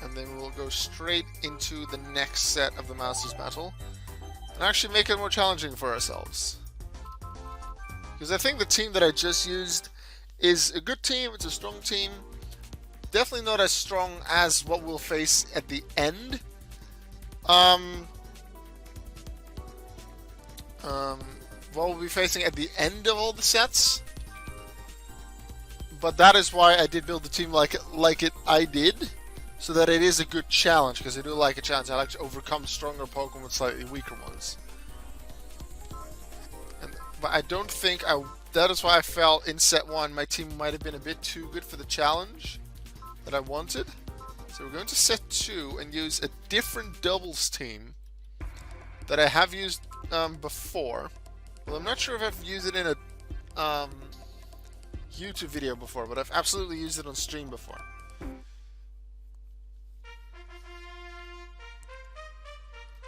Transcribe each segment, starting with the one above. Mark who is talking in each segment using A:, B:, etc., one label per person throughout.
A: and then we'll go straight into the next set of the Masters Battle, and actually make it more challenging for ourselves. Because I think the team that I just used is a good team, it's a strong team. Definitely not as strong as what we'll face at the end. What we'll be facing at the end of all the sets. But that is why I did build the team like I did, so that it is a good challenge, because I do like a challenge. I like to overcome stronger Pokemon with slightly weaker ones. But I don't think that is why I felt in set 1 my team might have been a bit too good for the challenge that I wanted. So we're going to set 2 and use a different doubles team that I have used before. Well, I'm not sure if I've used it in a YouTube video before, but I've absolutely used it on stream before.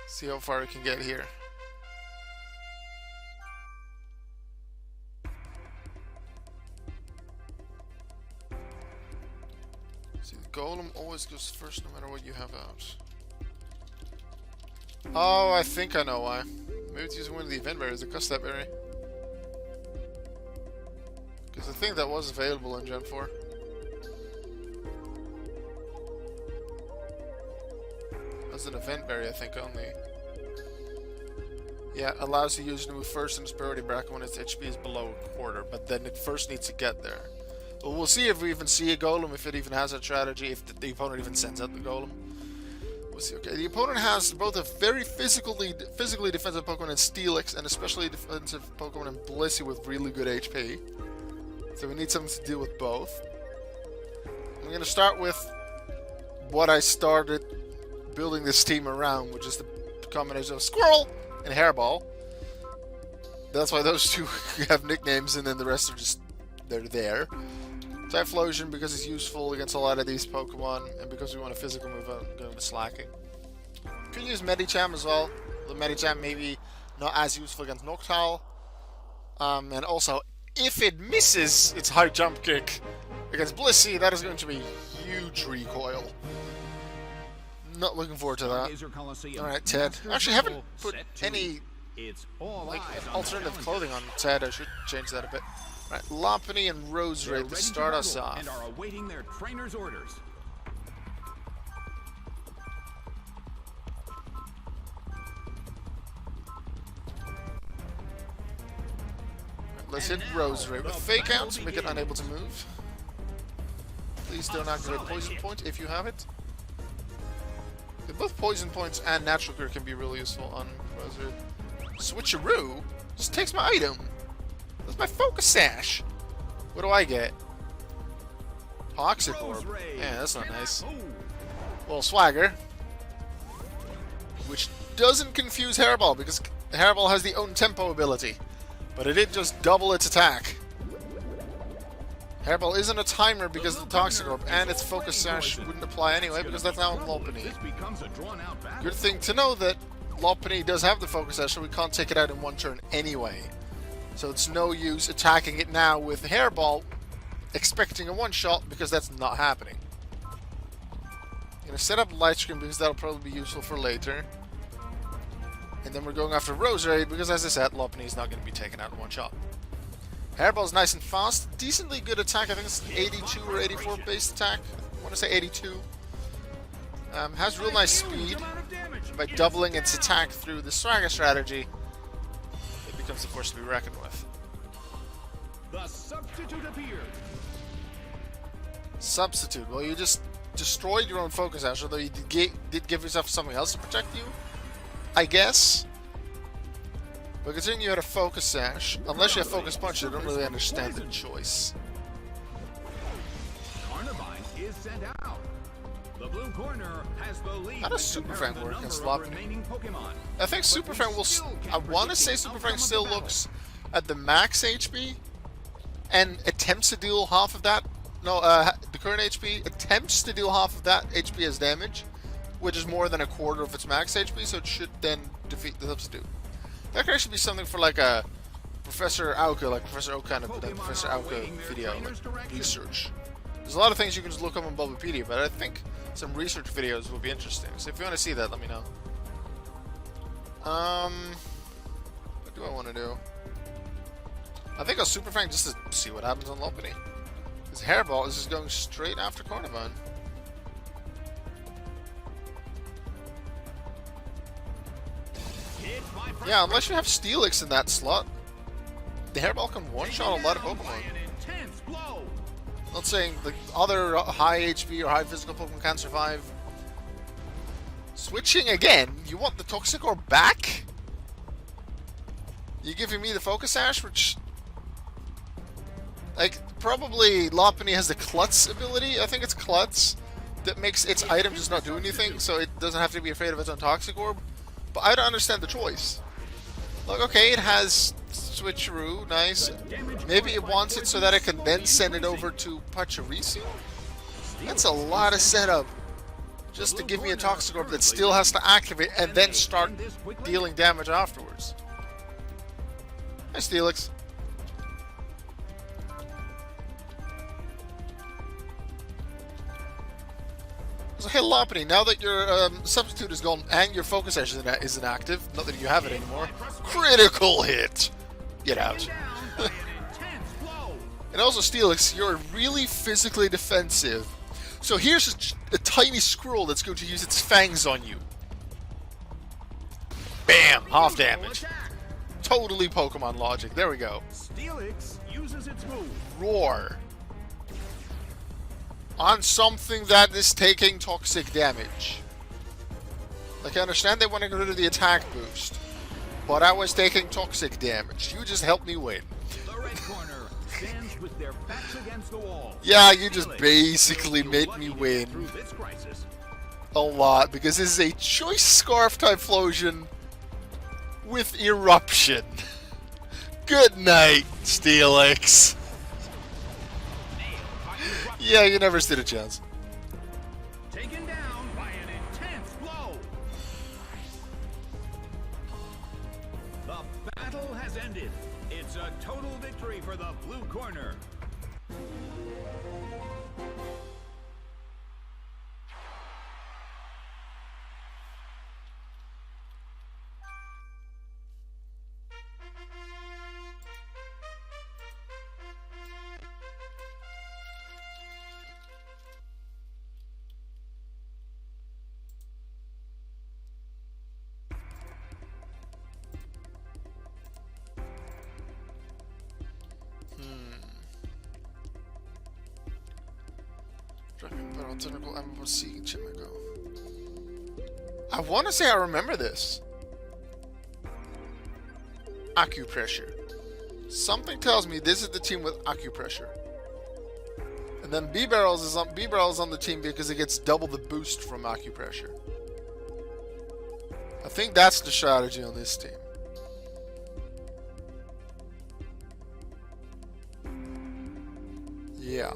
A: See how far we can get here. See, the Golem always goes first no matter what you have out. Oh, I think I know why. Maybe it's using one of the event berries, the Custap berry. Because I think that was available in Gen 4. That's an event berry, I think, only. Yeah, allows you to use the move first in its priority bracket when its HP is below a quarter, but then it first needs to get there. Well, we'll see if we even see a Golem, if it even has a strategy, if the opponent even sends out the Golem. We'll see. Okay, the opponent has both a very physically defensive Pokemon in Steelix and especially defensive Pokemon in Blissey with really good HP. So we need something to deal with both. I'm going to start with what I started building this team around, which is the combination of Squirrel and Hairball. That's why those two have nicknames, and then the rest are just, they're there. Typhlosion because it's useful against a lot of these Pokemon, and because we want a physical move, I'm going to Slacking. Could use Medicham as well. The Medicham maybe not as useful against Noctowl. And also, if it misses its high jump kick against Blissey, that is going to be huge recoil. Not looking forward to that. Alright, Ted. Actually, I haven't put any like alternative clothing on Ted. I should change that a bit. Right, Lopunny and Roserade to start us off.
B: And are awaiting their trainer's orders.
A: Let's hit Roserade with Fake Out to make it unable to move. Please don't activate Poison Point if you have it. Both Poison Points and Natural Cure can be really useful on Roserade. Switcheroo just takes my item. That's my Focus Sash. What do I get? Toxic Orb. Yeah, that's not nice. Well, Swagger. Which doesn't confuse Hairball, because Hairball has the own tempo ability. But it did just double its attack. Hairball isn't a timer because of the Toxic Orb, and its Focus Sash wouldn't apply anyway because that's now on Lopunny. Good thing to know that Lopunny does have the Focus Sash, so we can't take it out in one turn anyway. So it's no use attacking it now with Hairball, expecting a one-shot, because that's not happening. I'm going to set up Light Screen because that'll probably be useful for later. And then we're going after Roserade because, as I said, Lopunny is not going to be taken out in one shot. Hairball's nice and fast, decently good attack. I think it's 82 or 84 base attack. I want to say 82. Has real nice speed. By doubling its attack through the Swagger strategy, it becomes a force to be reckoned with.
B: The substitute appeared.
A: Substitute. Well, you just destroyed your own Focus Sash, although you did give yourself something else to protect you, I guess. But considering you had a Focus Sash, unless you have Focus Punch, I don't really understand the choice.
B: Carnivine is sent out. The blue corner has the lead.
A: How does Super Fang work against Lopunny? I think Super Fang will... I want to say Super Fang still looks at the max HP and attempts to deal half of that. No, the current HP attempts to deal half of that HP as damage, which is more than a quarter of its max HP, so it should then defeat the substitute. That could actually be something for like a Professor Auka, like Professor Oak kind of Professor Auka video, like research. There's a lot of things you can just look up on Bulbapedia, but I think some research videos will be interesting. So if you want to see that, let me know. What do I want to do? I think I'll Super Fang just to see what happens on Lopunny. His Hairball is just going straight after Carnivine. Yeah, unless you have Steelix in that slot, the Hairball can one-shot a lot of Pokemon. Not saying the other high HP or high physical Pokemon can survive. Switching again? You want the Toxicor back? You giving me the Focus Sash, which... like, probably Lopunny has the Klutz ability. I think it's Klutz that makes its item just not do anything, so it doesn't have to be afraid of its own Toxic Orb. But I don't understand the choice. Like, okay, it has Switcheroo, nice. Maybe it wants it so that it can then send it over to Pachirisu? That's a lot of setup. Just to give me a Toxic Orb that still has to activate and then start dealing damage afterwards. Hi, Steelix. So, hey Lopunny, now that your substitute is gone and your Focus Sash is inactive, not that you have it anymore, critical hit! Get out. And also, Steelix, you're really physically defensive. So here's a tiny squirrel that's going to use its fangs on you. Bam! Half damage. Totally Pokemon logic. There we go.
B: Steelix uses its move.
A: Roar. On something that is taking toxic damage. Like, I understand they want to get rid of the attack boost, but I was taking toxic damage. You just helped me win.
B: The red corner stands with their backs against the wall.
A: Yeah, you just basically made me win a lot, because this is a Choice Scarf Typhlosion with Eruption. Good night, Steelix. Yeah, you never stood a chance.
B: Taken down by an intense blow. The battle has ended. It's a total victory for the blue corner.
A: I want to say I remember this. Acupressure. Something tells me this is the team with Acupressure. And then B-Barrels is on the team because it gets double the boost from Acupressure. I think that's the strategy on this team. Yeah.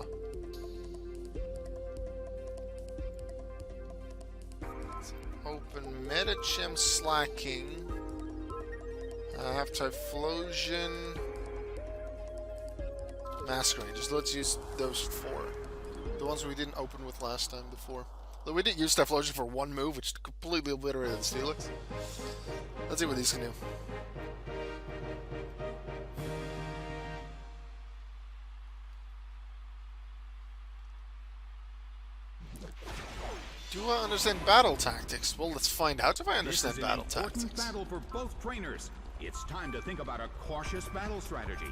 A: Open Metachim Slacking. I have Typhlosion. Masquerade. Let's use those four. The ones we didn't open with last time before. Though we didn't use Typhlosion for one move, which completely obliterated Steelix. Let's see what these can do. Do I understand battle tactics? Well, let's find out if I understand battle tactics.
B: This is an important battle for both trainers. It's time to think about a cautious battle strategy.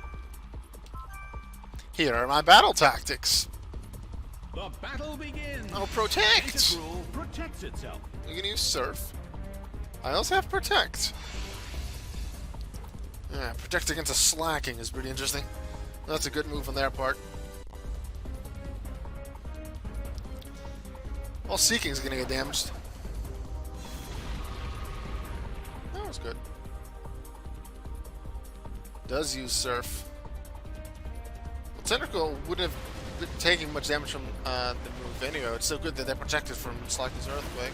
A: Here are my battle tactics.
B: The battle begins.
A: Oh, Protect!
B: Tentacruel protects itself.
A: You can use Surf. I also have Protect. Yeah, Protect against a Slacking is pretty interesting. That's a good move on their part. Well, Seeking's gonna get damaged. That was good. Does use Surf. Well, Tentacle wouldn't have been taking much damage from the move anyway. It's so good that they're protected from Slacking's Earthquake.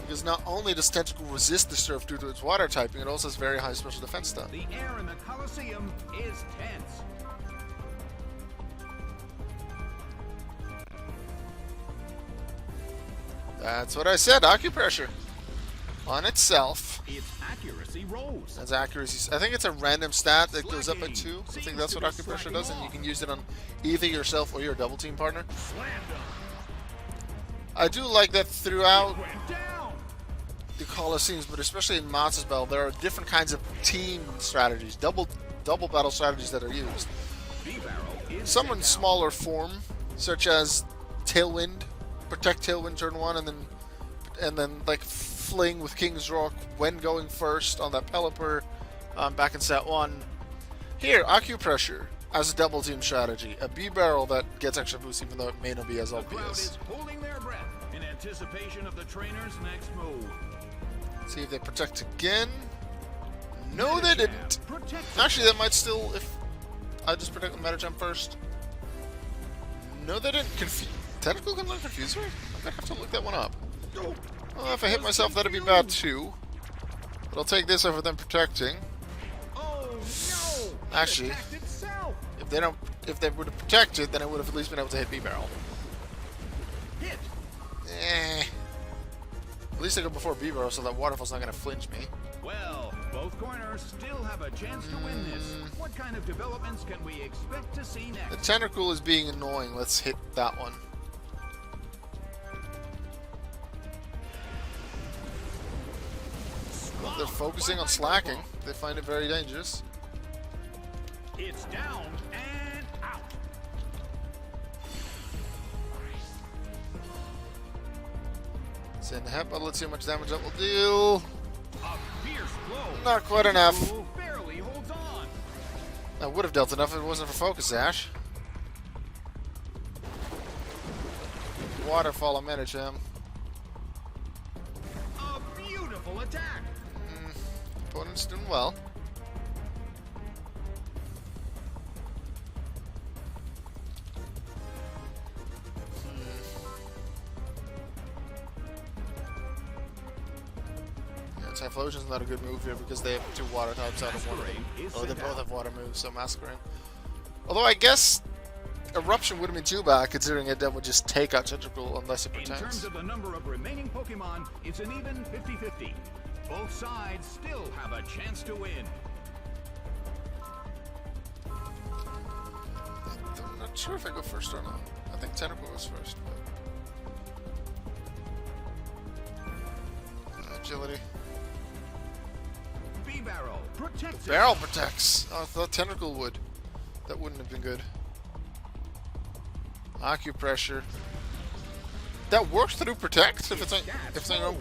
A: Because not only does Tentacle resist the Surf due to its water typing, it also has very high special defense stat.
B: The air in the Colosseum is tense.
A: That's what I said. Acupressure. On itself.
B: Its accuracy rose.
A: That's accuracy. I think it's a random stat that goes up by 2. I think that's what Acupressure does, and you can use it on either yourself or your double team partner. I do like that throughout the Colosseums, but especially in Monster's Battle, there are different kinds of team strategies, double battle strategies that are used. Some in smaller form, such as Tailwind, protect Tailwind turn 1, and then like fling with King's Rock when going first on that Pelipper back in set 1. Here, Acupressure as a double team strategy, a B barrel that gets extra boost even though it may not be as obvious.
B: The crowd is holding their breath in anticipation of the trainer's next move.
A: See if they protect again. No, they didn't. Actually, that might still, if I just protect the Metagem first. No, they didn't. Tentacle can learn Confuse Ray? I might have to look that one up. Well, if I hit myself, that'd be bad too. But I'll take this over them protecting.
B: Oh no!
A: Actually, if they would have protected, then I would have at least been able to hit B barrel.
B: Hit.
A: At least I go before B barrel, so that waterfall's not gonna flinch me.
B: Well, both corners still have a chance to win this. What kind of developments can we expect to see next?
A: The Tentacle is being annoying. Let's hit that one. Well, they're focusing on slacking. They find it very dangerous.
B: It's down and out.
A: Send the head, but let's see how much damage that will do.
B: A fierce blow.
A: Not quite enough.
B: Barely holds on.
A: I would have dealt enough if it wasn't for Focus Ash. Waterfall on Metagem.
B: A beautiful attack.
A: Opponent's doing well. Typhlosion's not a good move here because they have 2 water types out of one of them. Oh, they both have water moves, so Masquerade. Although I guess Eruption wouldn't be too bad considering it then would just take out Tentacle unless it protects.
B: In terms of the number of remaining Pokemon, it's an even 50-50. Both sides still have a chance to win.
A: I'm not sure if I go first or not. I think Tentacle goes first. But... Agility.
B: B-Barrel protects it.
A: Barrel protects. Oh, I thought Tentacle would. That wouldn't have been good. Acupressure. That works through protect if it's on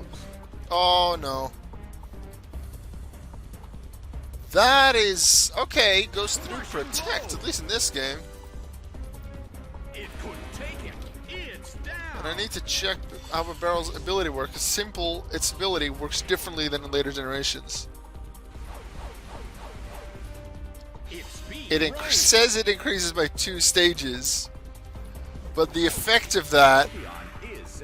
A: Oh no. That is okay, goes through protect, at least in this game.
B: It couldn't take it. It's down.
A: And I need to check how a barrel's ability works. Its ability works differently than in later generations. It says it increases by 2 stages, but the effect of that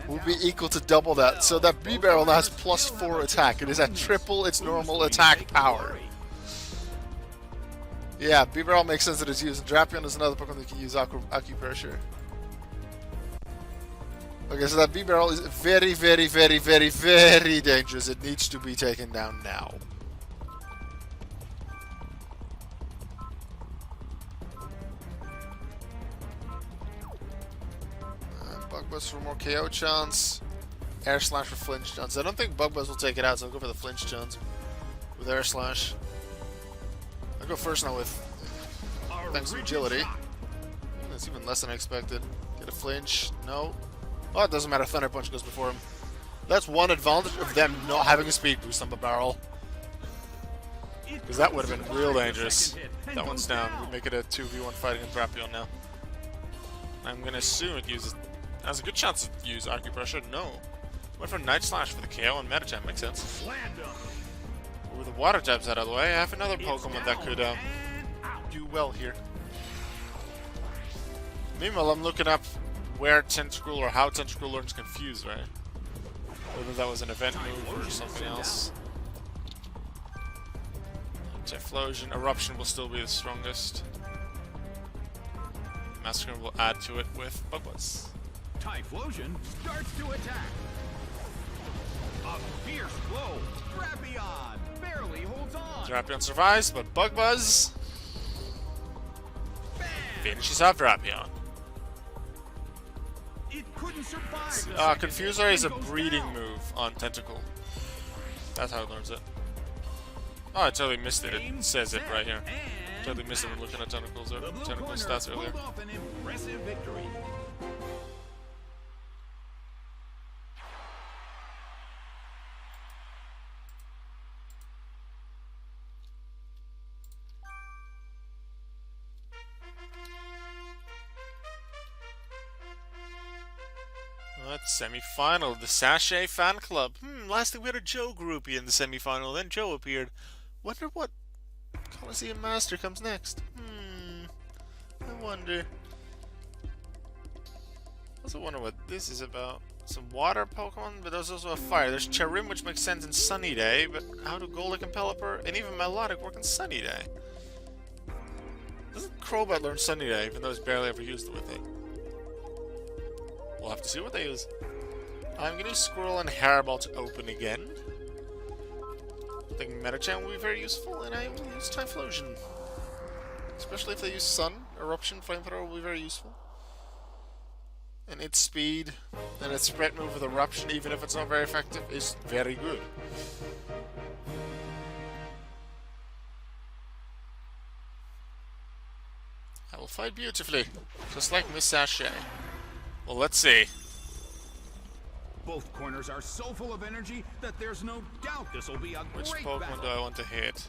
A: will be equal to double that. So that B barrel now has +4 attack. It is at triple its normal attack power. Yeah, B barrel makes sense that it's used. Drapion is another Pokemon that can use Acupressure. Okay, so that B barrel is very, very, very, very, very dangerous. It needs to be taken down now. Bug Buzz for more KO chance. Air Slash for flinch chance. I don't think Bug Buzz will take it out, so I'll go for the flinch chance with Air Slash. I'll go first now with thanks to agility. That's even less than I expected. Get a flinch. No. Oh, it doesn't matter. Thunder Punch goes before him. That's one advantage of them not having a speed boost on the barrel. Because that would have been real dangerous. That one's down. We make it a 2v1 fight against Drapion now. I'm going to assume it has a good chance to use Acupressure. No. Went for Night Slash for the KO and Metagem. Makes sense. With the water types out of the way, I have another Pokemon that could do well here. Meanwhile, I'm looking up where Tentacle or how Tentacle learns Confuse, right? Whether that was an event move or something else. Typhlosion. Eruption will still be the strongest. Masquerade will add to it with Bug Buzz.
B: Typhlosion starts to attack. A fierce blow. Drapion barely holds on.
A: Drapion survives, but Bug Buzz
B: Bam!
A: finishes off Drapion.
B: It couldn't survive. the second
A: Confuse
B: hit
A: Ray is a
B: and goes
A: breeding
B: down.
A: move on Tentacle. That's how it learns it. Oh, I totally missed it.
B: Game,
A: It says it
B: set,
A: right here.
B: and
A: Totally missed it when
B: match.
A: looking at Tentacles or
B: The blue
A: Tentacle
B: corner
A: stats earlier.
B: pulled off an impressive victory.
A: That's semi-final of the Sachet Fan Club. Last thing we had a Joe groupie in the semi-final, then Joe appeared. Wonder what Coliseum Master comes next. I wonder. Also wonder what this is about. Some water Pokemon, but there's also a fire. There's Cherim, which makes sense in Sunny Day, but how do Golduck and Pelipper and even Melodic work in Sunny Day? Doesn't Crobat learn Sunny Day, even though it's barely ever used with it? We'll have to see what they use. I'm gonna use Squirrel and Hairball to open again. I think Metachan will be very useful, and I will use Typhlosion. Especially if they use Sun, Eruption, Flamethrower will be very useful. And its speed, and its spread move with Eruption, even if it's not very effective, is very good. I will fight beautifully, just like Miss Sachet. Well, let's see.
B: Both corners are so full of energy that there's no doubt this will be a
A: Which
B: great
A: Pokemon
B: battle.
A: do I want to hit?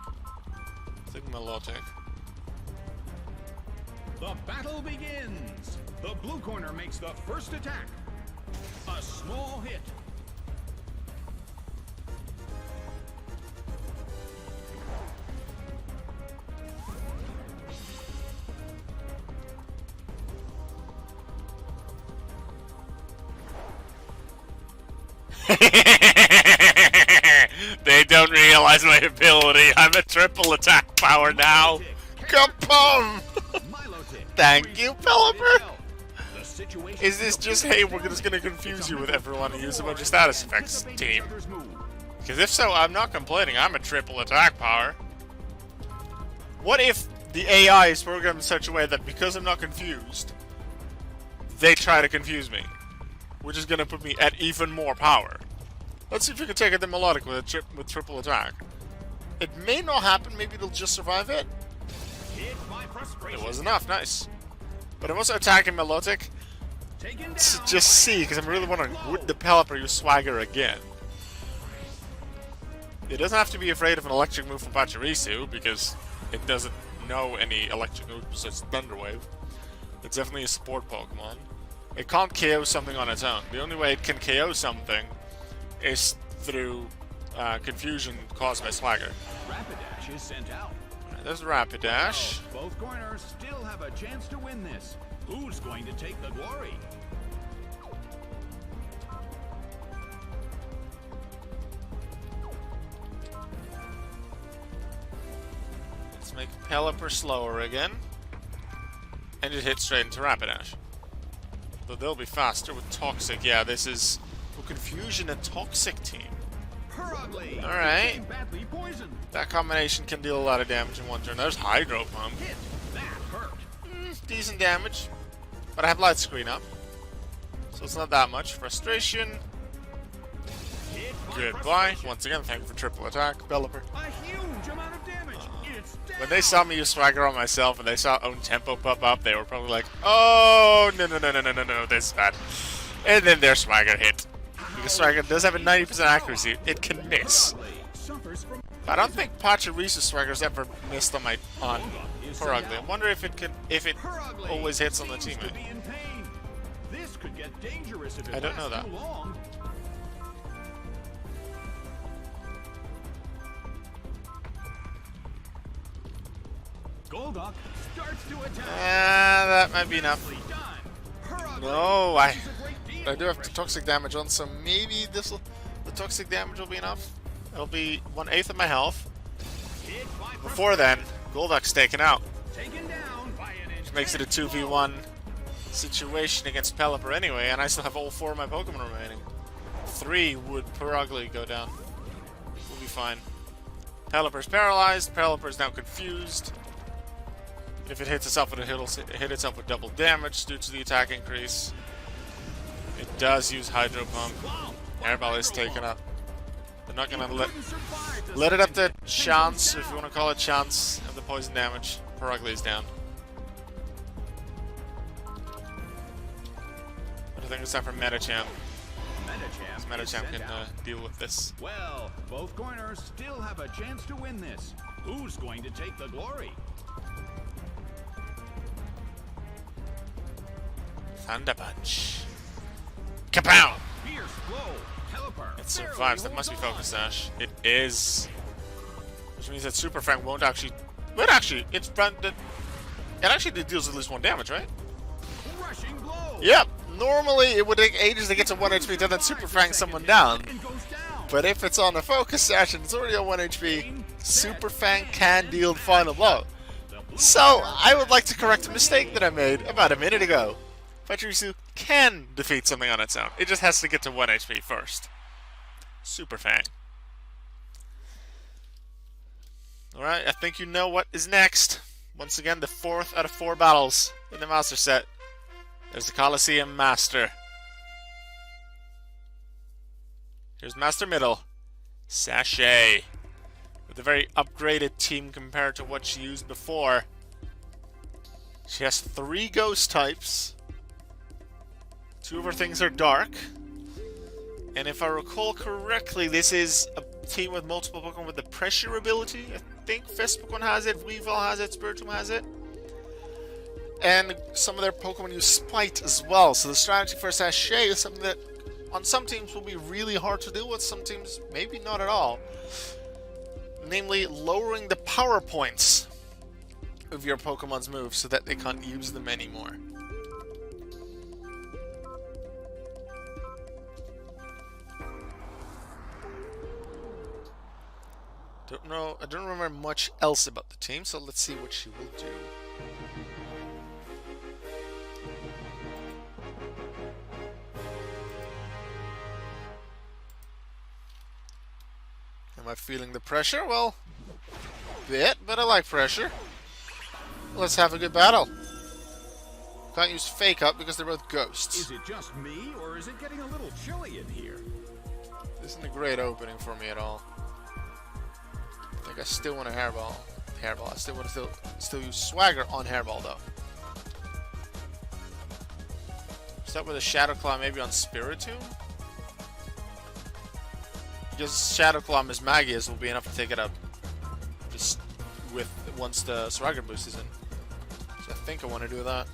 A: I think Melodic.
B: The battle begins. The blue corner makes the first attack. A small hit.
A: They don't realize my ability. I'm a triple attack power now. Kaboom!
B: Milotic.
A: Thank you, Pelipper.
B: The situation
A: Is this just, hey, we're just gonna confuse you with everyone and use a bunch of status effects team? Because if so, I'm not complaining. I'm a triple attack power. What if the AI is programmed in such a way that because I'm not confused, they try to confuse me? Which is gonna put me at even more power. Let's see if we can take it to Melodic with triple attack. It may not happen, maybe it'll just survive it. It was enough, nice. But I'm also attacking Melodic to just see, because I'm really wondering, would the Pelipper use Swagger again? It doesn't have to be afraid of an electric move from Pachirisu, because it doesn't know any electric moves besides Thunder Wave. It's definitely a support Pokemon. It can't KO something on its own. The only way it can KO something is through confusion caused by Swagger.
B: Rapidash is sent out.
A: Alright, there's Rapidash.
B: Both corners still have a chance to win this. Who's going to take the glory?
A: Let's make Pelipper slower again. And it hits straight into Rapidash. Though they'll be faster with Toxic. Yeah, this is Confusion and Toxic team. Alright.
B: Badly poisoned.
A: That combination can deal a lot of damage in one turn. There's Hydro Pump.
B: Hit. That hurt.
A: Decent damage. But I have Light Screen up. So it's not that much. Frustration.
B: Hit by
A: Goodbye.
B: frustration.
A: Once again, thank you for triple attack. Pelipper.
B: A huge amount of damage. It's down.
A: When they saw me use Swagger on myself and they saw own tempo pop up, they were probably like, oh, no, this is bad. And then their Swagger hit. Because Swagger does have a 90% accuracy, it can miss.
B: Suffers from
A: I don't think Pachirisu Swagger's ever missed on Purugly. I wonder if it
B: Purugly
A: always hits on the
B: seems to
A: teammate.
B: be in pain. This could get dangerous if it
A: I don't know
B: lasts
A: that.
B: too long. Golduck starts to attack.
A: That might be enough.
B: Nicely done. Purugly
A: No, I
B: is a great deal
A: do have the
B: pressure.
A: toxic damage on, so maybe the toxic damage will be enough. It'll be 1/8 of my health.
B: Hit by
A: Before then, Golduck's taken out.
B: taken down by an
A: Which makes it a 2v1 situation against Pelipper anyway, and I still have all 4 of my Pokemon remaining. 3 would probably go down. We'll be fine. Pelipper's paralyzed. Pelipper's now confused. If it hits itself, it'll hit itself with double damage due to the attack increase. It does use Hydro Pump. Airball is taken up. They're not gonna let it up to chance, if you want to call it chance, of the poison damage. Perugly is down. But I think it's time for Metachamp. Metachamp can deal with this.
B: Well, both corners still have a chance to win this. Who's going to take the glory?
A: Thunder Punch. Kapow!
B: Fierce blow. Pelipper
A: It survives. That must be Focus Sash. It is. Which means that Super Fang won't actually. But actually, it actually deals at least 1 damage, right?
B: Rushing blow.
A: Yep. Normally, it would take ages to get to 1 HP to then Super Fang someone down. But if it's on a Focus Sash and it's already on 1 HP, Super Fang can deal the final blow. So, I would like to correct a mistake that I made about a minute ago. Pachirisu can defeat something on its own. It just has to get to 1 HP first. Super Fang. Alright, I think you know what is next. Once again, the 4th out of 4 battles in the Master Set. There's the Coliseum Master. Here's Master Middle. Sachet. With a very upgraded team compared to what she used before. She has 3 ghost types. 2 of her things are dark. And if I recall correctly, this is a team with multiple Pokemon with the Pressure ability. I think Vespiquen has it, Weavile has it, Spiritomb has it. And some of their Pokemon use Spite as well. So the strategy for Sachet is something that on some teams will be really hard to deal with, some teams maybe not at all. Namely, lowering the power points of your Pokemon's moves so that they can't use them anymore. I don't remember much else about the team, so let's see what she will do. Am I feeling the pressure? Well, bit, but I like pressure. Let's have a good battle. Can't use Fake Up because they're both ghosts.
B: Is it just me, or is it getting a little chilly in here?
A: This isn't a great opening for me at all. I think I still want a Hairball. I still want to still use Swagger on Hairball though. Start with a Shadow Claw maybe on Spiritomb? Because Shadow Claw Miss Magius will be enough to take it up just with once the Swagger boost is in. So I think I want to do that.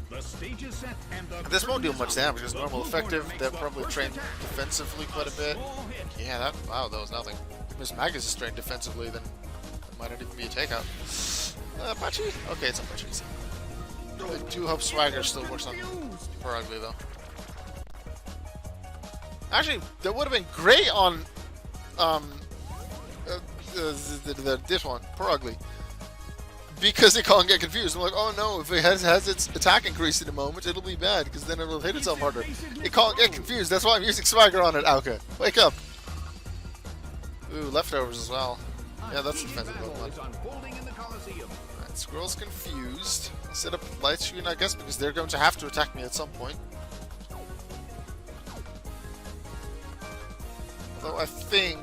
B: The stage is set and
A: this won't deal much damage because normal effective. They're probably trained defensively quite a bit. Yeah, wow, that was nothing. Miss Magus is trained defensively, then that might not even be a takeout. Pachi? Okay, it's not much easy. I do hope Swagger still works on Perugly though. Actually, that would have been great on this one, Perugly. Because it can't get confused. I'm like, oh no, if it has its attack increase in a moment, it'll be bad, because then it'll hit itself harder. It can't get confused, that's why I'm using Swagger on it, Alka. Wake up! Ooh, leftovers as well. Yeah, that's defensive Pokemon. Alright, Squirrel's confused. I'll set up Light Screen, I guess, because they're going to have to attack me at some point. Although I think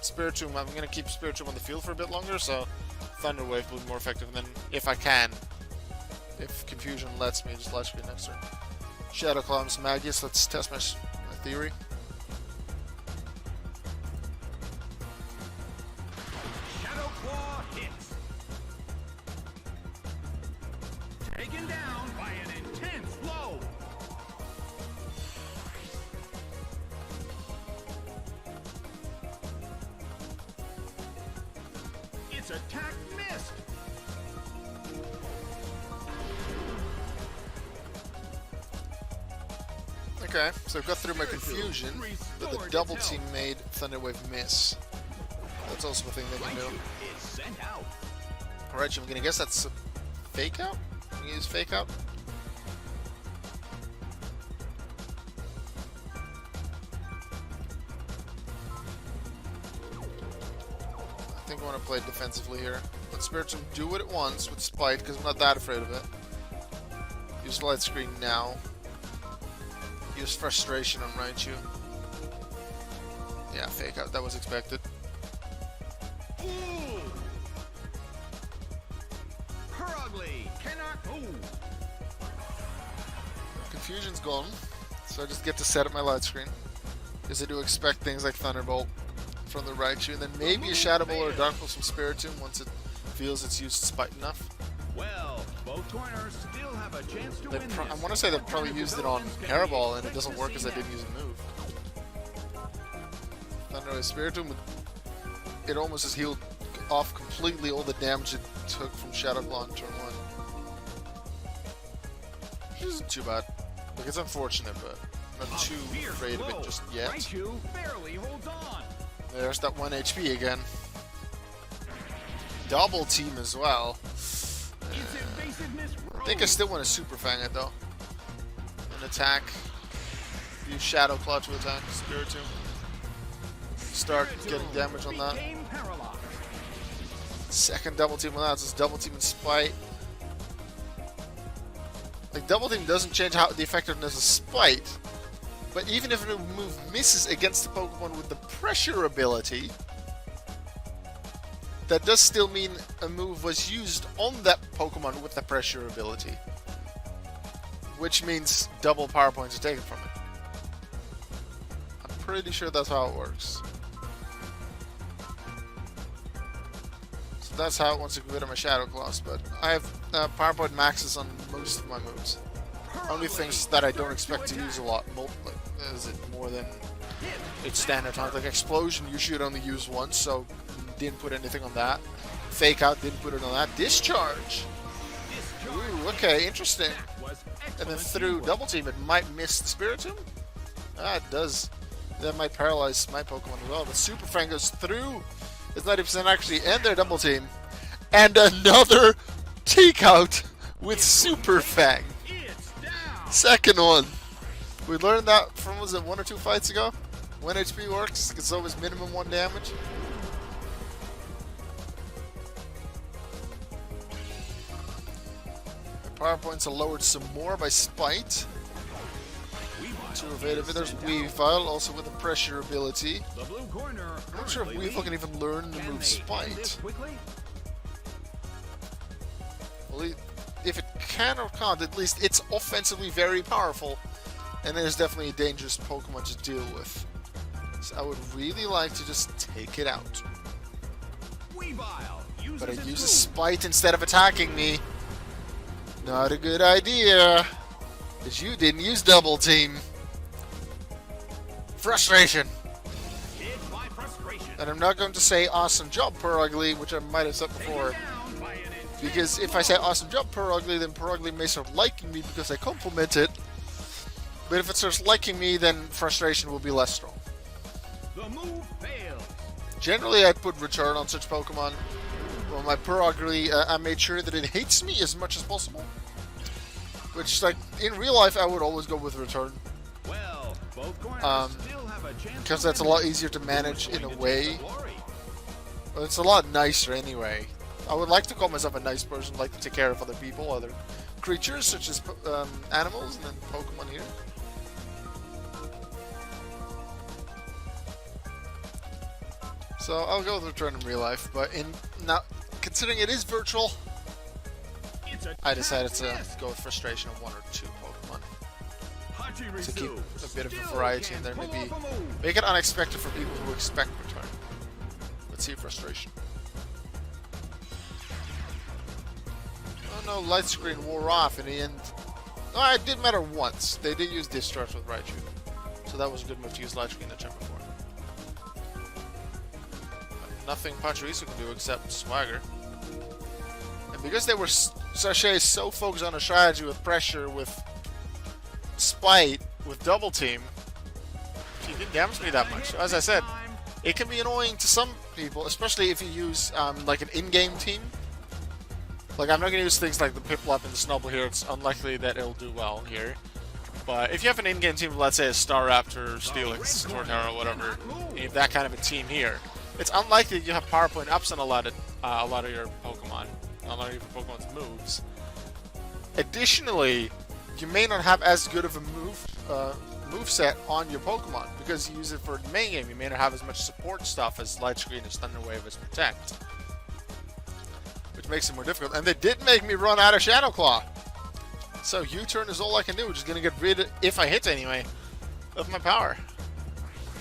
A: Spiritomb, I'm going to keep Spiritomb on the field for a bit longer, so Thunder Wave will be more effective. And then, if I can, if Confusion lets me, just Light Screen next turn. Shadow Claw Miss Magius, let's test my theory.
B: Shadow Claw hits. Taken down by an intense blow. Its attack missed.
A: Okay, so I've got through my confusion, but the double team made Thunder Wave miss. That's also a thing they can do. Alright, I'm gonna guess that's a Fake Out? I'm gonna use Fake Out. think I want to play defensively here. Let Spiritomb do what it wants with Spite, because I'm not that afraid of it. Use Light Screen now. Use Frustration on Raichu. Yeah, Fake Out. That was expected.
B: Ooh. Purugly cannot move.
A: Confusion's gone, so I just get to set up my Light Screen. Because I do expect things like Thunderbolt from the Raichu, and then maybe a Shadow Ball or a Dark Pulse from Spiritomb once it feels it's used Spite enough.
B: Well, both corners still have a chance to win this.
A: I want to say they've probably used it on Hairball, and it doesn't work because I didn't use a move. Thunder with Spiritomb, it almost has healed off completely all the damage it took from Shadow Claw in turn 1. Which isn't too bad. Like, it's unfortunate, but I'm not too afraid of it just yet.
B: Raichu barely holds on.
A: There's that 1 HP again. Double team as well. I think I still want to Super Fang it though. An attack. Use Shadow Claw to attack Spiritomb. Start getting damage on that. Second double team on that, so it's double team and Spite. Like, double team doesn't change how the effectiveness of Spite, but even if a move misses against the Pokemon with the Pressure ability, that does still mean a move was used on that Pokemon with the Pressure ability, which means double power points are taken from it. I'm pretty sure that's how it works. So that's how it wants to get rid of my Shadow Claws, but I have power point maxes on most of my moves. Only things that I don't expect to use a lot. Is it more than its standard times? Like Explosion, you should only use once, so didn't put anything on that. Fake Out, didn't put it on that. Discharge! Ooh, okay, interesting. And then through Double Team, it might miss the Spiritomb? Ah, it does. That might paralyze my Pokemon as well. But Super Fang goes through. It's 90% actually, and their Double Team. And another Takeout with Super Fang. Second one. We learned that from, was it 1 or 2 fights ago? 1 HP works, it's always minimum 1 damage. My power points are lowered some more by Spite. To evade it. There's Weavile, also with the Pressure ability. I'm not sure if Weavile can even learn the move Spite. Well, if it can or can't, at least it's offensively very powerful. And it is definitely a dangerous Pokemon to deal with. So I would really like to just take it out. But I use a Spite instead of attacking me. Not a good idea. Because you didn't use Double Team. Frustration. And I'm not going to say awesome job, Purugly, which I might have said before. Because if I say awesome job, Purugly, then Purugly may start liking me because I compliment it. But if it starts liking me, then Frustration will be less strong.
B: The move fails.
A: Generally, I'd put Return on such Pokemon. Well, my Purugly, I made sure that it hates me as much as possible. Which, like, in real life, I would always go with Return.
B: Well, both corners still have a chance
A: because that's a lot easier to manage in a way. But it's a lot nicer anyway. I would like to call myself a nice person, like to take care of other people, other creatures, such as animals, and then Pokemon here. So I'll go with Return in real life, but now, considering it is virtual, I decided to go with Frustration of 1 or 2 Pokemon. To keep a bit of a variety in there, maybe make it unexpected for people who expect Return. Let's see Frustration. Oh no, Light Screen wore off in the end. No, it did matter once. They did use Discharge with Raichu. So that was a good move to use Light Screen the turn before. Nothing Pachirisu can do except Swagger. And because they were Sachet so focused on a strategy with Pressure, with Spite, with Double Team, she didn't damage me that much. As I said, it can be annoying to some people, especially if you use like an in-game team. Like, I'm not going to use things like the Piplup and the Snubbull here. It's unlikely that it'll do well here. But if you have an in-game team, let's say a Staraptor, Steelix, Torterra, whatever, you have that kind of a team here, it's unlikely you have PowerPoint ups on a lot of your Pokemon, a lot of your Pokemon's moves. Additionally, you may not have as good of a move set on your Pokemon because you use it for the main game. You may not have as much support stuff as Light Screen, as Thunder Wave, as Protect, which makes it more difficult. And they did make me run out of Shadow Claw, so U-turn is all I can do, which is going to get rid of, if I hit anyway, of my power.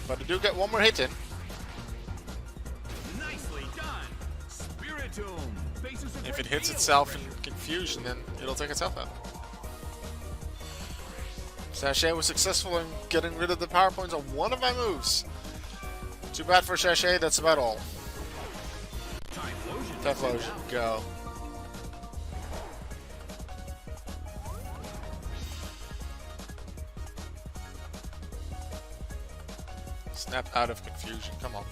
A: But I do get one more hit in.
B: Nicely done. Spiritomb faces a
A: If
B: great
A: it hits
B: deal
A: itself
B: of
A: in
B: pressure.
A: confusion, then it'll take itself out. Sachet was successful in getting rid of the power points on one of my moves. Too bad for Sachet, that's about all. Typhlosion, go. Snap out of confusion, come on.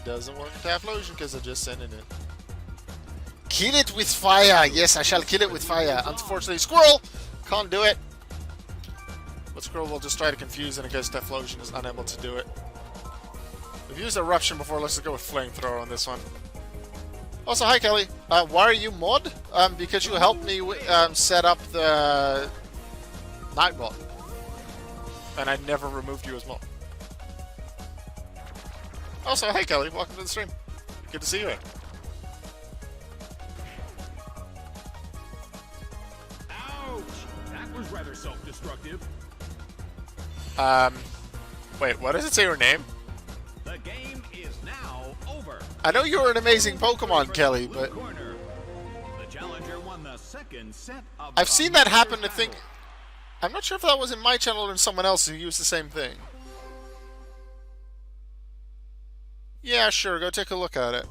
A: Doesn't work with Typhlosion because I just sent it in. Kill it with fire! Yes, I shall kill it with fire. Unfortunately, Squirrel can't do it. But Squirrel will just try to confuse it in case Typhlosion is unable to do it. We've used Eruption before, let's just go with Flamethrower on this one. Also, hi Kelly. Why are you mod? Because you helped me set up the Nightbot. And I never removed you as mod. Also, hey Kelly, welcome to the stream. Good to see you here.
B: Ouch! That was rather self-destructive.
A: Wait, what does it say your name?
B: The game is now over.
A: I know you're an amazing Pokemon, Kelly, but
B: The challenger won the second set of
A: I've seen that happen, I
B: battle.
A: think. I'm not sure if that was in my channel or in someone else who used the same thing. Yeah, sure, go take a look at it.